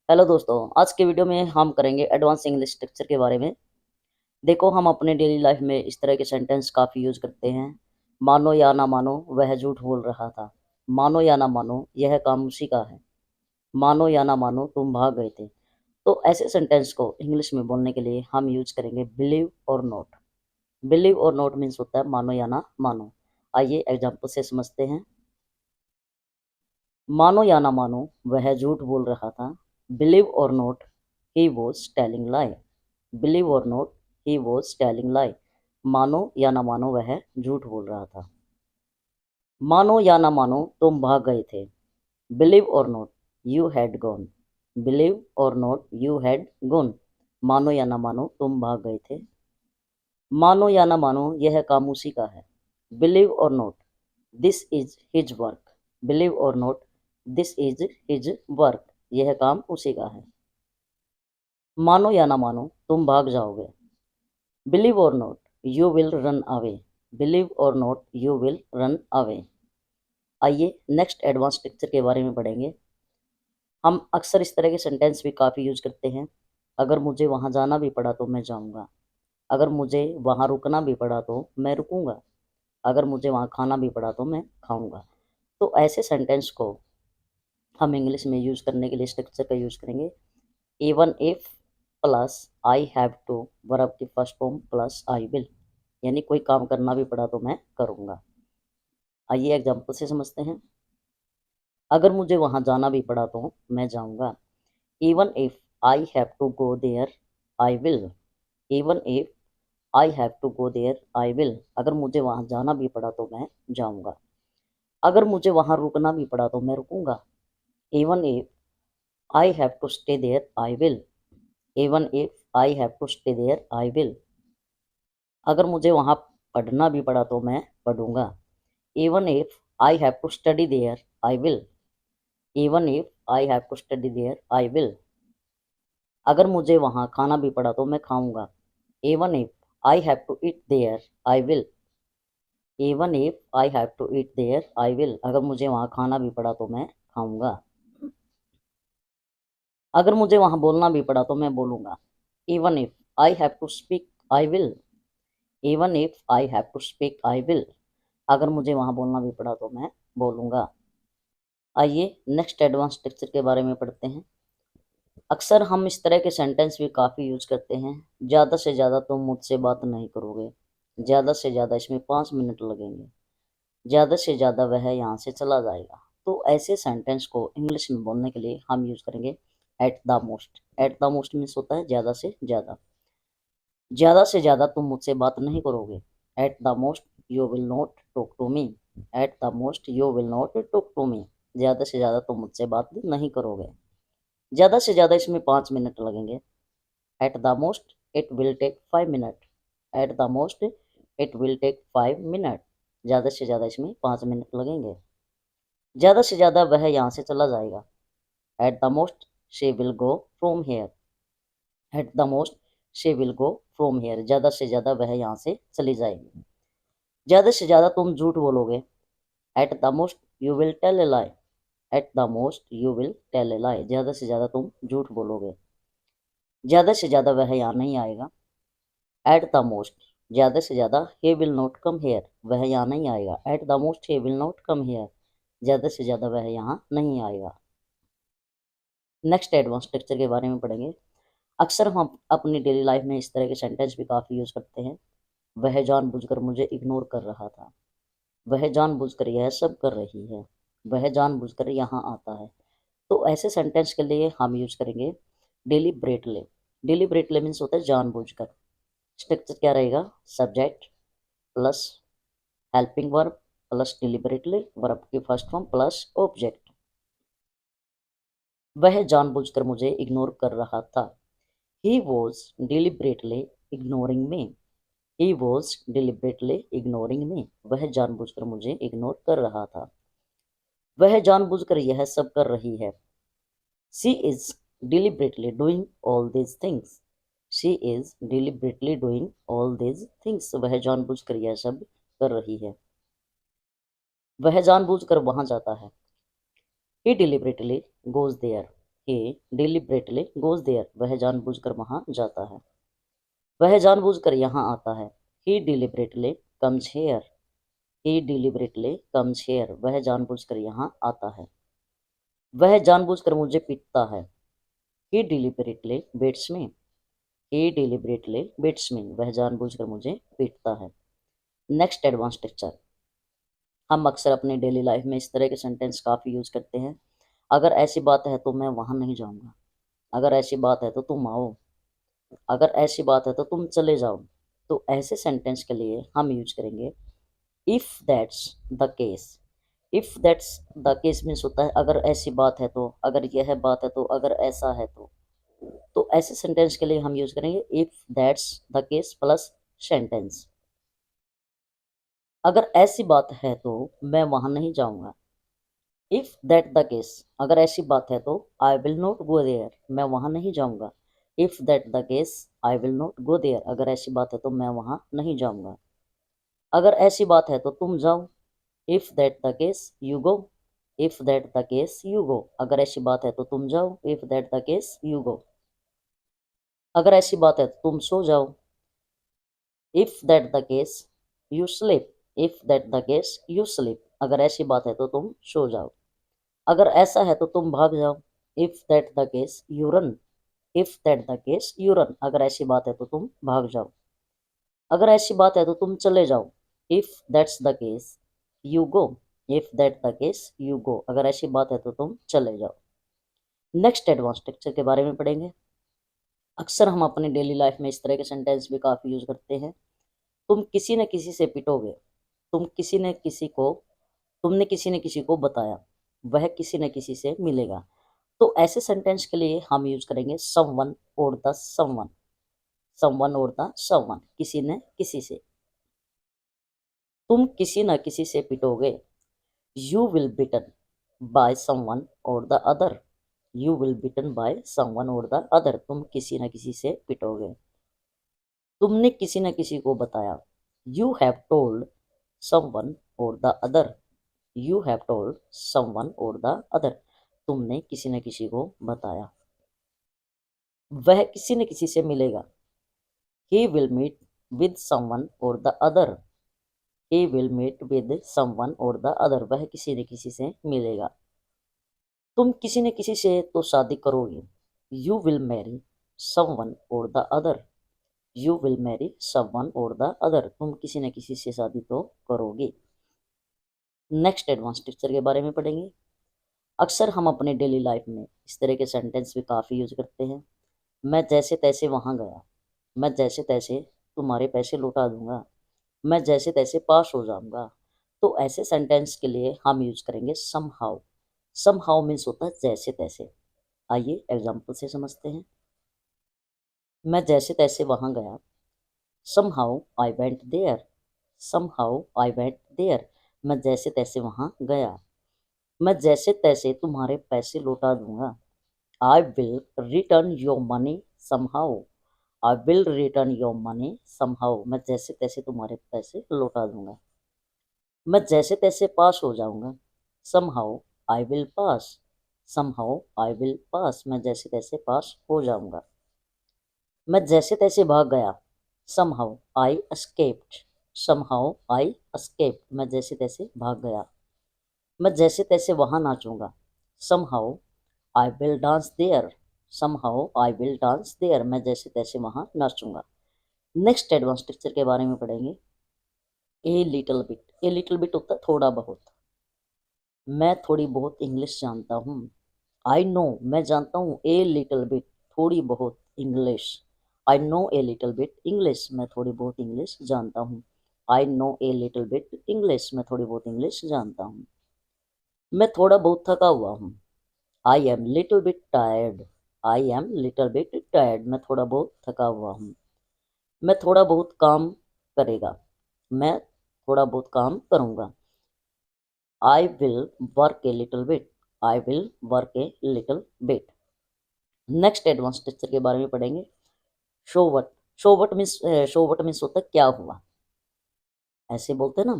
Hello दोस्तों, आज के वीडियो में हम करेंगे एडवांस इंग्लिश स्ट्रक्चर के बारे में। देखो, हम अपने डेली लाइफ में इस तरह के सेंटेंस काफ़ी यूज़ करते हैं। मानो या ना मानो, वह झूठ बोल रहा था। मानो या ना मानो, यह काम उसी का है। मानो या ना मानो, तुम भाग गए थे। तो ऐसे सेंटेंस को इंग्लिश में बोलने के लिए हम यूज़ करेंगे believe or note. Believe or note means होता है मानो या ना मानो। आइए एग्जाम्पल से समझते हैं। मानो या ना मानो, वह झूठ बोल रहा था। Believe or not, he was telling lie. Believe or not, he was telling lie. मानो या ना मानो, वह झूठ बोल रहा था। मानो या ना मानो, तुम भाग गए थे। Believe or not, you had gone. Believe or not, you had gone. मानो या ना मानो, तुम भाग गए थे। मानो या ना मानो, यह काम उसी का है। Believe or not, this is his work. Believe or not, this is his work. यह काम उसी का है। मानो या ना मानो, तुम भाग जाओगे। Believe or not, you will run away. Believe or not, you will run away. आइए नेक्स्ट एडवांस स्ट्रक्चर के बारे में पढ़ेंगे। हम अक्सर इस तरह के सेंटेंस भी काफ़ी यूज करते हैं। अगर मुझे वहाँ जाना भी पड़ा तो मैं जाऊँगा। अगर मुझे वहाँ रुकना भी पड़ा तो मैं रुकूंगा। अगर मुझे वहाँ खाना भी पड़ा तो मैं खाऊंगा। तो ऐसे सेंटेंस को हम इंग्लिश में यूज़ करने के लिए स्ट्रक्चर का यूज़ करेंगे। Even if plus I have to, verb की first form plus I will. यानी कोई काम करना भी पड़ा तो मैं करूँगा। आइए एग्जाम्पल से समझते हैं। अगर मुझे वहाँ जाना भी पड़ा तो मैं जाऊँगा। Even if I have to go there, I will. Even if I have to go there, I will. अगर मुझे वहाँ जाना भी पड़ा तो मैं जाऊँगा। अगर मुझे वहाँ रुकना भी पड़ा तो मैं रुकूंगा। Even if I have to stay there, I will. Even if I have to stay there, I will. अगर मुझे वहाँ पढ़ना भी पड़ा तो मैं पढ़ूंगा। Even if I have to study there, I will. Even if I have to study there, I will. अगर मुझे वहाँ खाना भी पड़ा तो मैं खाऊंगा। Even if I have to eat there, I will. Even if I have to eat there, I will. अगर मुझे वहाँ खाना भी पड़ा तो मैं खाऊंगा। अगर मुझे वहाँ बोलना भी पड़ा तो मैं बोलूँगा। Even if I have to speak, I will. Even if I have to speak, I will. अगर मुझे वहाँ बोलना भी पड़ा तो मैं बोलूँगा। आइए नेक्स्ट एडवांस स्ट्रक्चर के बारे में पढ़ते हैं। अक्सर हम इस तरह के सेंटेंस भी काफ़ी यूज करते हैं। ज़्यादा से ज़्यादा तुम मुझसे बात नहीं करोगे। ज़्यादा से ज़्यादा, इसमें 5 मिनट लगेंगे। ज़्यादा से ज़्यादा, वह यहाँ से चला जाएगा। तो ऐसे सेंटेंस को इंग्लिश में बोलने के लिए हम यूज करेंगे eight the most. Eight the most means होता है ज़्यादा से ज़्यादा। ज़्यादा से ज़्यादा तुम मुझसे बात नहीं करोगे। At the most you will not talk to me. At the most you will not talk to me. ज़्यादा से ज़्यादा तुम मुझसे बात नहीं करोगे। ज़्यादा से ज़्यादा, इसमें 5 मिनट लगेंगे। At the most it will take 5 minute. At the most it will take 5 minute. ज़्यादा से ज़्यादा, इसमें 5 मिनट लगेंगे। ज़्यादा से ज़्यादा, वह यहाँ से चला जाएगा। Eight the most she will go from here. Eight the most she will go from here. ज़्यादा से ज़्यादा, वह यहाँ से चली जाएगी। ज़्यादा से ज़्यादा तुम झूठ बोलोगे। At the most you will tell a lie. At the most you will tell a lie. ज़्यादा से ज़्यादा तुम झूठ बोलोगे। ज़्यादा से ज़्यादा, वह यहाँ नहीं आएगा। एट द मोस्ट, ज़्यादा से ज़्यादा, he will not come here. वह यहाँ नहीं आएगा। Eight the most he will not come here. ज़्यादा से ज़्यादा, वह यहाँ नहीं आएगा। नेक्स्ट एडवांस स्ट्रक्चर के बारे में पढ़ेंगे। अक्सर हम अपनी डेली लाइफ में इस तरह के सेंटेंस भी काफ़ी यूज़ करते हैं। वह जानबूझकर मुझे इग्नोर कर रहा था। वह जानबूझकर यह सब कर रही है। वह जानबूझकर यहाँ आता है। तो ऐसे सेंटेंस के लिए हम यूज करेंगे डिलिबरेटली। डिलिबरेटली मीन्स होता है जानबूझकर। स्ट्रक्चर क्या रहेगा? Subject plus helping verb plus deliberately, verb की फर्स्ट फॉर्म प्लस ऑब्जेक्ट। वह जानबूझकर मुझे इग्नोर कर रहा था। He was deliberately ignoring me. He was deliberately ignoring मी। वह जानबूझकर मुझे इग्नोर कर रहा था। वह जानबूझकर यह सब कर रही है। She is deliberately doing all these things. She is deliberately doing all these things. वह जानबूझकर यह सब कर रही है। वह जानबूझकर वहां जाता है। He deliberately goes there. he deliberately goes there, वह जानबूझकर वहाँ जाता है, वह जानबूझकर यहाँ आता है। he deliberately comes here, he deliberately comes here, वह जानबूझकर यहाँ आता है, वह जानबूझकर मुझे पीटता है। he deliberately beats me, he deliberately beats me, वह जानबूझकर मुझे पीटता है। नेक्स्ट एडवांस स्ट्रक्चर, हम अक्सर अपनी डेली लाइफ में इस तरह के सेंटेंस काफ़ी यूज़ करते हैं। अगर ऐसी बात है तो मैं वहाँ नहीं जाऊँगा, अगर ऐसी बात है तो तुम आओ, अगर ऐसी बात है तो तुम चले जाओ। तो ऐसे सेंटेंस के लिए हम यूज करेंगे if that's the case. If that's the case means होता है अगर ऐसी बात है तो, अगर यह बात है तो, अगर ऐसा है तो। तो ऐसे सेंटेंस के लिए हम यूज करेंगे if that's the case plus sentence. अगर ऐसी बात है तो मैं वहाँ नहीं जाऊँगा। इफ़ दैट द केस, अगर ऐसी बात है तो I will not go there, मैं वहाँ नहीं जाऊँगा। If that the case I will not go there, अगर ऐसी बात है तो मैं वहाँ नहीं जाऊँगा। अगर ऐसी बात है तो तुम जाओ। If that the case you go, if that the case you go, अगर ऐसी बात है तो तुम जाओ। If that the case you go, अगर ऐसी बात है तो तुम सो जाओ। If that the case you sleep, if that the case you sleep, अगर ऐसी बात है तो तुम सो जाओ। अगर ऐसा है तो तुम भाग जाओ। If that the case you run, if that the case you run, अगर ऐसी बात है तो तुम भाग जाओ। अगर ऐसी बात है तो तुम चले जाओ। If that's the case you go, if that the case you go, अगर ऐसी बात है तो तुम चले जाओ। नेक्स्ट एडवांस स्ट्रक्चर के बारे में पढ़ेंगे। अक्सर हम अपनी डेली लाइफ में इस तरह के सेंटेंस भी काफ़ी यूज़ करते हैं। तुम किसी न किसी से पिटोगे, तुम किसी न किसी को, तुमने किसी न किसी को बताया, वह किसी न किसी से मिलेगा। तो ऐसे सेंटेंस के लिए हम यूज करेंगे someone or the someone, someone or the someone, किसी न किसी से। तुम किसी न किसी से पिटोगे, you will beaten by someone or the other, you will beaten by someone or the other, तुम किसी न किसी से पिटोगे। तुमने किसी न किसी को बताया, you have told someone or the other, you have told someone or the other, तुमने किसी न किसी को बताया। वह किसी न किसी से मिलेगा, he will meet with someone or the other, he will meet with someone or the other, वह किसी न किसी से मिलेगा। तुम किसी न किसी से तो शादी करोगे, you will marry someone or the other, you will marry someone or the other, तुम किसी न किसी से शादी तो करोगे। नेक्स्ट एडवांस टीचर के बारे में पढ़ेंगे। अक्सर हम अपने डेली लाइफ में इस तरह के सेंटेंस भी काफ़ी यूज करते हैं। मैं जैसे तैसे वहाँ गया, मैं जैसे तैसे तुम्हारे पैसे लौटा दूंगा, मैं जैसे तैसे पास हो जाऊंगा। तो ऐसे सेंटेंस के लिए हम यूज करेंगे समहाउ। समहाउ मीन्स होता है जैसे तैसे। आइए एग्जाम्पल से समझते हैं। मैं जैसे तैसे वहाँ गया, somehow I went there, somehow I went there, मैं जैसे तैसे वहाँ गया। मैं जैसे तैसे तुम्हारे पैसे लौटा दूंगा, I will return your money somehow, I will return your money somehow, मैं जैसे तैसे तुम्हारे पैसे लौटा दूंगा। मैं जैसे तैसे पास हो जाऊंगा, somehow I will pass, somehow I will pass, मैं जैसे तैसे पास हो जाऊंगा। मैं जैसे तैसे भाग गया, somehow I escaped, somehow I escaped, मैं जैसे तैसे भाग गया। मैं जैसे तैसे वहाँ नाचूंगा, somehow I will dance there, somehow I will dance there, मैं जैसे तैसे वहाँ नाचूंगा। नेक्स्ट एडवांस टीचर के बारे में पढ़ेंगे। A little bit, a little bit होता है थोड़ा बहुत। मैं थोड़ी बहुत इंग्लिश जानता हूँ, आई नो, मैं जानता हूँ, ए लिटिल बिट, थोड़ी बहुत English, I know a little bit English, मैं थोड़ी बहुत इंग्लिश जानता हूँ। I know a little bit English, मैं थोड़ी बहुत इंग्लिश जानता हूँ। मैं थोड़ा बहुत थका हुआ हूँ, I am little bit tired, I am little bit tired, मैं थोड़ा बहुत थका हुआ हूँ। मैं थोड़ा बहुत काम करेगा, मैं थोड़ा बहुत काम करूँगा। I will work a little bit, I will work a little bit. Next advance teacher के बारे में पढ़ेंगे। Show what, show what means, show what means होता है क्या हुआ। ऐसे बोलते हैं ना,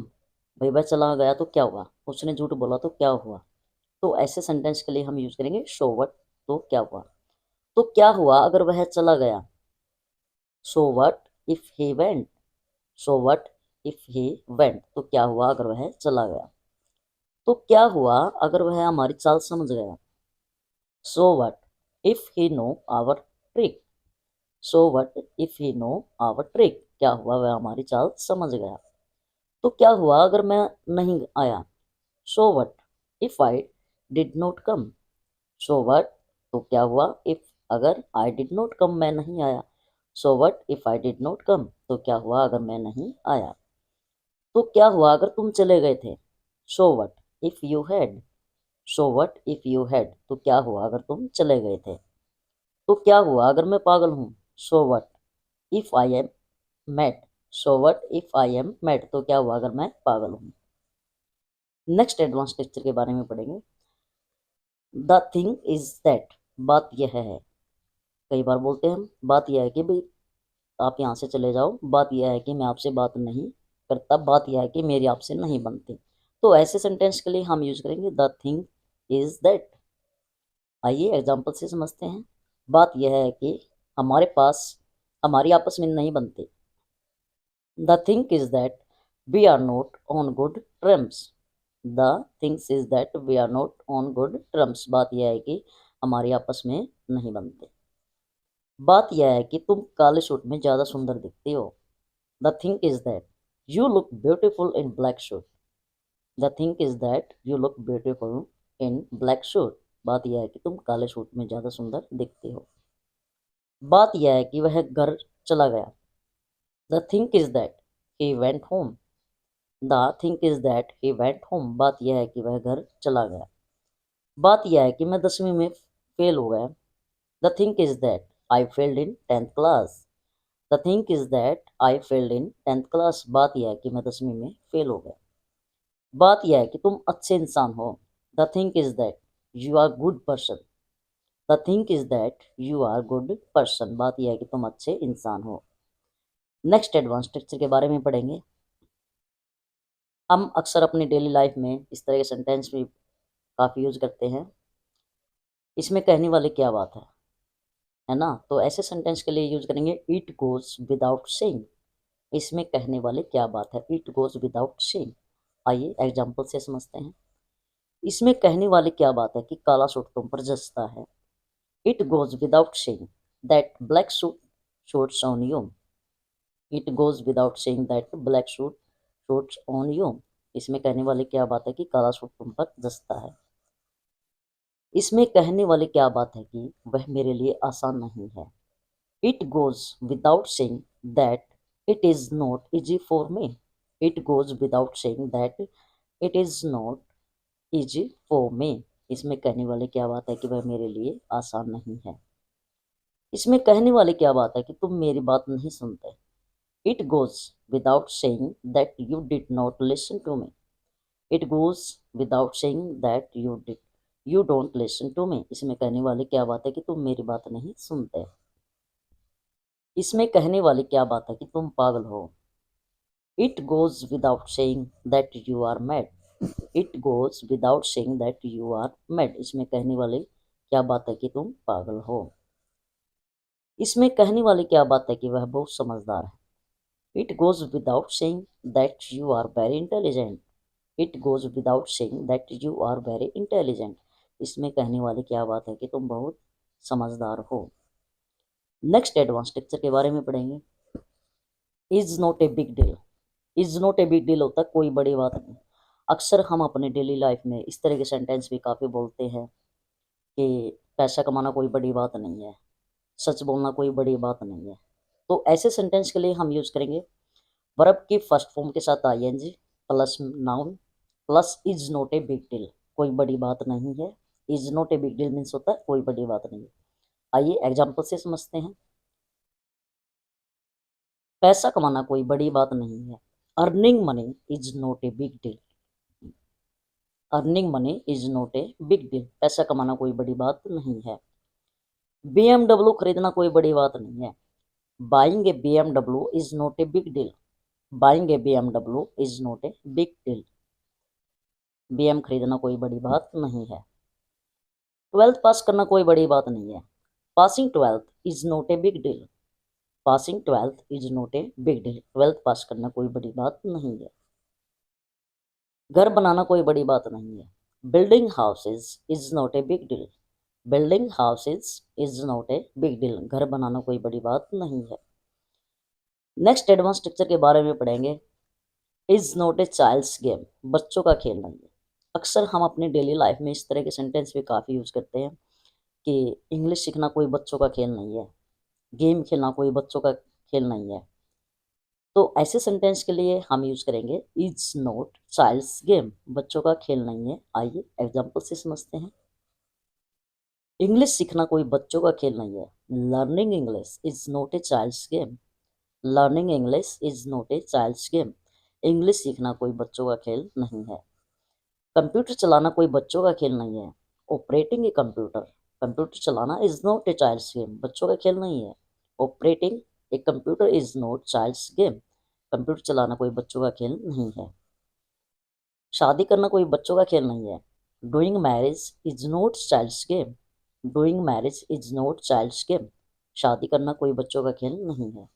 भाई वह चला गया तो क्या हुआ, उसने झूठ बोला तो क्या हुआ। तो ऐसे सेंटेंस के लिए हम यूज करेंगे शो वट। तो क्या हुआ? तो क्या हुआ अगर वह चला गया? So what if he went? So what if he went, तो क्या हुआ अगर वह चला गया? तो क्या हुआ अगर वह हमारी चाल समझ गया? So what if he know our trick? So what if he know our trick, क्या हुआ वह हमारी चाल समझ गया? तो क्या हुआ अगर मैं नहीं आया? सो what if I did not come? So what, तो क्या हुआ इफ अगर आई डिड नॉट कम, मैं नहीं आया? सो what if I did not come, तो क्या हुआ अगर मैं नहीं आया? तो क्या हुआ अगर तुम चले गए थे? सो what if you had? So what if you had, तो क्या हुआ अगर तुम चले गए थे? तो क्या हुआ अगर मैं पागल हूँ? सो what if I am mad? So what if I am mad, तो क्या हुआ अगर मैं पागल हूँ? नेक्स्ट एडवांस टेक्सचर के बारे में पढ़ेंगे। द थिंग इज दैट, बात यह है। कई बार बोलते हैं हम, बात यह है कि भाई आप यहाँ से चले जाओ, बात यह है कि मैं आपसे बात नहीं करता, बात यह है कि मेरी आपसे नहीं बनती। तो ऐसे सेंटेंस के लिए हम यूज करेंगे द थिंग इज दैट। आइए एग्जाम्पल से समझते हैं। बात यह है कि हमारे पास हमारी आपस में नहीं बनती। The thing is that we are not on good terms. The things is that we are not on good terms, बात यह है कि हमारी आपस में नहीं बनते। बात यह है कि तुम काले सूट में ज़्यादा सुंदर दिखती हो। The thing is that you look beautiful in black suit. The thing is that you look beautiful in black suit, बात यह है कि तुम काले सूट में ज़्यादा सुंदर दिखती हो। बात यह है कि वह घर चला गया। The thing is that he went home. The thing is that he went home, बात यह है कि वह घर चला गया। बात यह है कि मैं 10वीं में फेल हो गया। The thing is that I failed in 10th class. The thing is that I failed in 10th class, बात यह है कि मैं 10वीं में फेल हो गया। बात यह है कि तुम अच्छे इंसान हो। The thing is that you are good person. The thing is that you are good person, बात यह है कि तुम अच्छे इंसान हो। नेक्स्ट एडवांस स्ट्रक्चर के बारे में पढ़ेंगे। हम अक्सर अपनी डेली लाइफ में इस तरह के सेंटेंस भी काफ़ी यूज करते हैं। इसमें कहने वाली क्या बात है ना? तो ऐसे सेंटेंस के लिए यूज करेंगे इट गोज विदाउट सेइंग। इसमें कहने वाली क्या बात है? It goes without saying. आइए एग्जाम्पल से समझते हैं। इसमें कहने वाली क्या बात है कि काला सूट तुम पर जचता है। It goes without saying that black suit shoots on you. It goes without saying that black suit shoots on you. इसमें कहने वाली क्या बात है कि काला सूट तुम पर जचता है। इसमें कहने वाली क्या बात है कि वह मेरे लिए आसान नहीं है। It goes without saying that it is not easy for me. It goes without saying that it is not easy for me. इसमें कहने वाली क्या बात है कि वह मेरे लिए आसान नहीं है। इसमें कहने वाली क्या बात है कि तुम मेरी बात नहीं सुनते। It goes without saying that you did not listen to me. It goes without saying that you don't listen to me. इसमें कहने वाली क्या बात है कि तुम मेरी बात नहीं सुनते। इसमें कहने वाली क्या बात है कि तुम पागल हो। It goes without saying that you are mad. It goes without saying that you are mad. इसमें कहने वाली क्या बात है कि तुम पागल हो। इसमें कहने वाली क्या बात है कि वह बहुत समझदार है। It goes without saying that you are very intelligent. It goes without saying that you are very intelligent. इसमें कहने वाली क्या बात है कि तुम बहुत समझदार हो। नेक्स्ट एडवांस टेक्चर के बारे में पढ़ेंगे। Is not a big deal. Is not a big deal होता है कोई बड़ी बात नहीं। अक्सर हम अपने डेली लाइफ में इस तरह के सेंटेंस भी काफ़ी बोलते हैं कि पैसा कमाना कोई बड़ी बात नहीं है, सच बोलना कोई बड़ी बात नहीं है। तो ऐसे सेंटेंस के लिए हम यूज करेंगे वर्ब की फर्स्ट फॉर्म के साथ ING plus noun plus is not a big deal. कोई बड़ी बात नहीं है। Is not a big deal means होता है कोई बड़ी बात नहीं है। आइए एग्जाम्पल से समझते हैं। पैसा कमाना कोई बड़ी बात नहीं है। Earning money is not a big deal. Earning money is not a big deal, पैसा कमाना कोई बड़ी बात नहीं है। BMW खरीदना कोई बड़ी बात नहीं है। Buying A BMW is not a big deal. Buying A BMW is not a big deal. BM खरीदना कोई बड़ी बात नहीं है। ट्वेल्थ पास करना कोई बड़ी बात नहीं है। Passing twelfth is not a big deal. Passing twelfth is not a big deal. Twelfth pass करना कोई बड़ी बात नहीं है। घर बनाना कोई बड़ी बात नहीं है। Building houses is not a big deal. Building houses is not a big deal. घर बनाना कोई बड़ी बात नहीं है। नेक्स्ट एडवांस स्ट्रक्चर के बारे में पढ़ेंगे। Is not a child's game. बच्चों का खेल नहीं है। अक्सर हम अपनी डेली लाइफ में इस तरह के सेंटेंस भी काफ़ी यूज करते हैं कि इंग्लिश सीखना कोई बच्चों का खेल नहीं है, गेम खेलना कोई बच्चों का खेल नहीं है। तो ऐसे सेंटेंस के लिए हम यूज करेंगे इज नॉट चाइल्ड्स गेम। बच्चों का खेल नहीं है। आइए एग्जाम्पल से समझते हैं। इंग्लिश सीखना कोई बच्चों का खेल नहीं है। Learning English is not a child's game. Learning English is not a child's game. English सीखना कोई बच्चों का खेल नहीं है। कंप्यूटर चलाना कोई बच्चों का खेल नहीं है। Operating a computer. कंप्यूटर चलाना is not a child's game. बच्चों का खेल नहीं है। Operating a computer is not child's game. Computer चलाना कोई बच्चों का खेल नहीं है। शादी करना कोई बच्चों का खेल नहीं है। Doing marriage is not child's game. Doing marriage is not child's game. शादी करना कोई बच्चों का खेल नहीं है।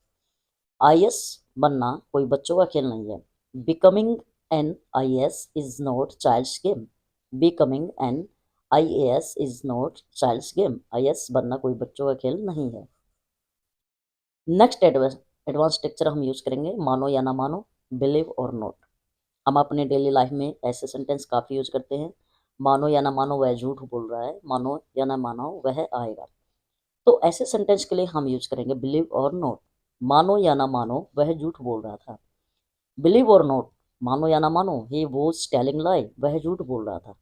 आईएएस बनना कोई बच्चों का खेल नहीं है। Becoming an IAS is not child's game. Becoming an IAS is not child's game. IAS बनना कोई बच्चों का खेल नहीं है। नेक्स्ट एडवांस स्ट्रक्चर हम यूज करेंगे मानो या ना मानो, बिलीव और नोट। हम अपने डेली लाइफ में ऐसे सेंटेंस काफ़ी यूज करते हैं। मानो या ना मानो वह झूठ बोल रहा है, मानो या ना मानो वह आएगा। तो ऐसे सेंटेंस के लिए हम यूज करेंगे बिलीव और नोट। मानो या ना मानो वह झूठ बोल रहा था। बिलीव और नोट, मानो या ना मानो ही वॉज टेलिंग लाई, वह झूठ बोल रहा था।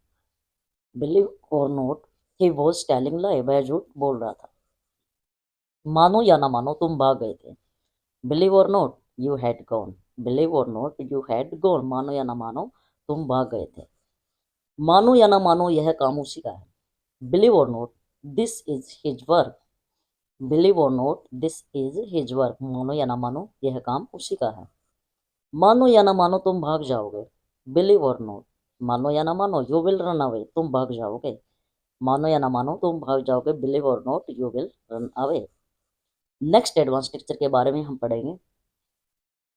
Believe or not, he was telling लाई, वह झूठ बोल रहा था। मानो या ना मानो तुम भाग गए थे। Believe or not, you had gone. Believe or not, you had gone. मानो या ना मानो तुम भाग गए थे। मानो या ना मानो यह काम उसी का है। Believe or not, this is his work. Believe or not, this is his work. मानो या ना मानो यह काम उसी का है। मानो या ना मानो तुम भाग जाओगे। बिलीव और नोट, मानो या ना मानो यू विल रन अवे, तुम भाग जाओगे। मानो या ना मानो तुम भाग जाओगे। Believe or not, you will run away. Next advance texture के बारे में हम पढ़ेंगे।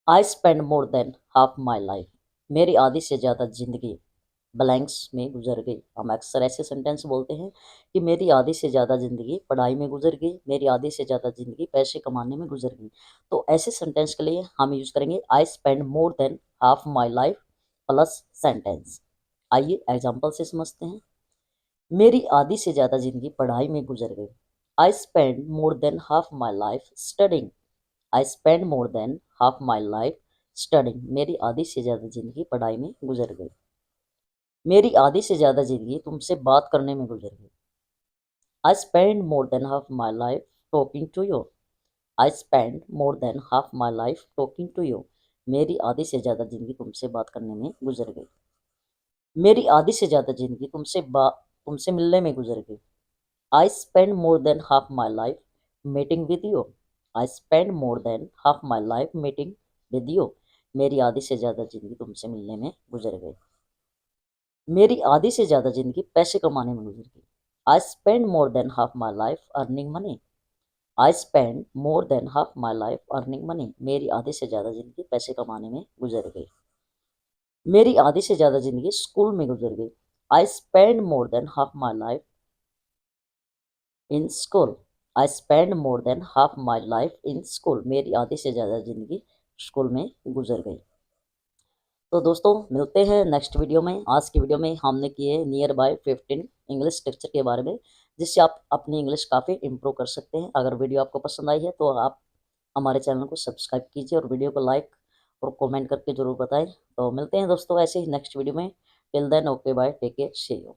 आई spend more than half my life. मेरी आधी से ज़्यादा जिंदगी ब्लैंक्स में गुजर गई। हम अक्सर ऐसे सेंटेंस बोलते हैं कि मेरी आधी से ज़्यादा ज़िंदगी पढ़ाई में गुजर गई, मेरी आधी से ज़्यादा ज़िंदगी पैसे कमाने में गुजर गई। तो ऐसे सेंटेंस के लिए हम यूज़ करेंगे आई spend more than half my life plus sentence. आइए एग्जाम्पल से समझते हैं। मेरी आधी से ज़्यादा ज़िंदगी पढ़ाई में गुजर गई। I spend more than half my life studying. I spend more than half my life studying. मेरी आधी से ज़्यादा ज़िंदगी पढ़ाई में गुजर गई। मेरी आधी से ज़्यादा ज़िंदगी तुमसे बात करने में गुजर गई। I spend more than half my life talking to you. I spend more than half my life talking to you. मेरी आधी से ज़्यादा ज़िंदगी तुमसे बात करने में गुजर गई। मेरी आधी से ज़्यादा ज़िंदगी तुमसे मिलने में गुजर गई। I spend more than half my life meeting with you. I spend more than half my life meeting with you. मेरी आधी से ज़्यादा ज़िंदगी तुमसे मिलने में गुजर गई। मेरी आधी से ज़्यादा ज़िंदगी पैसे कमाने में गुजर गई। I spend more than half my life earning money. I spend more than half my life earning money. मेरी आधी से ज़्यादा ज़िंदगी पैसे कमाने में गुजर गई। मेरी आधी से ज़्यादा ज़िंदगी स्कूल में गुजर गई। I spend more than half my life in school. I spend more than half my life in school. मेरी आधी से ज़्यादा ज़िंदगी स्कूल में गुजर गई। तो दोस्तों मिलते हैं नेक्स्ट वीडियो में। आज की वीडियो में हमने किए नियर बाय 15 इंग्लिश स्ट्रक्चर के बारे में, जिससे आप अपनी इंग्लिश काफ़ी इम्प्रूव कर सकते हैं। अगर वीडियो आपको पसंद आई है तो आप हमारे चैनल को सब्सक्राइब कीजिए और वीडियो को लाइक और कमेंट करके ज़रूर बताएं। तो मिलते हैं दोस्तों ऐसे ही नेक्स्ट वीडियो में। Till then okay bye, take care, see you.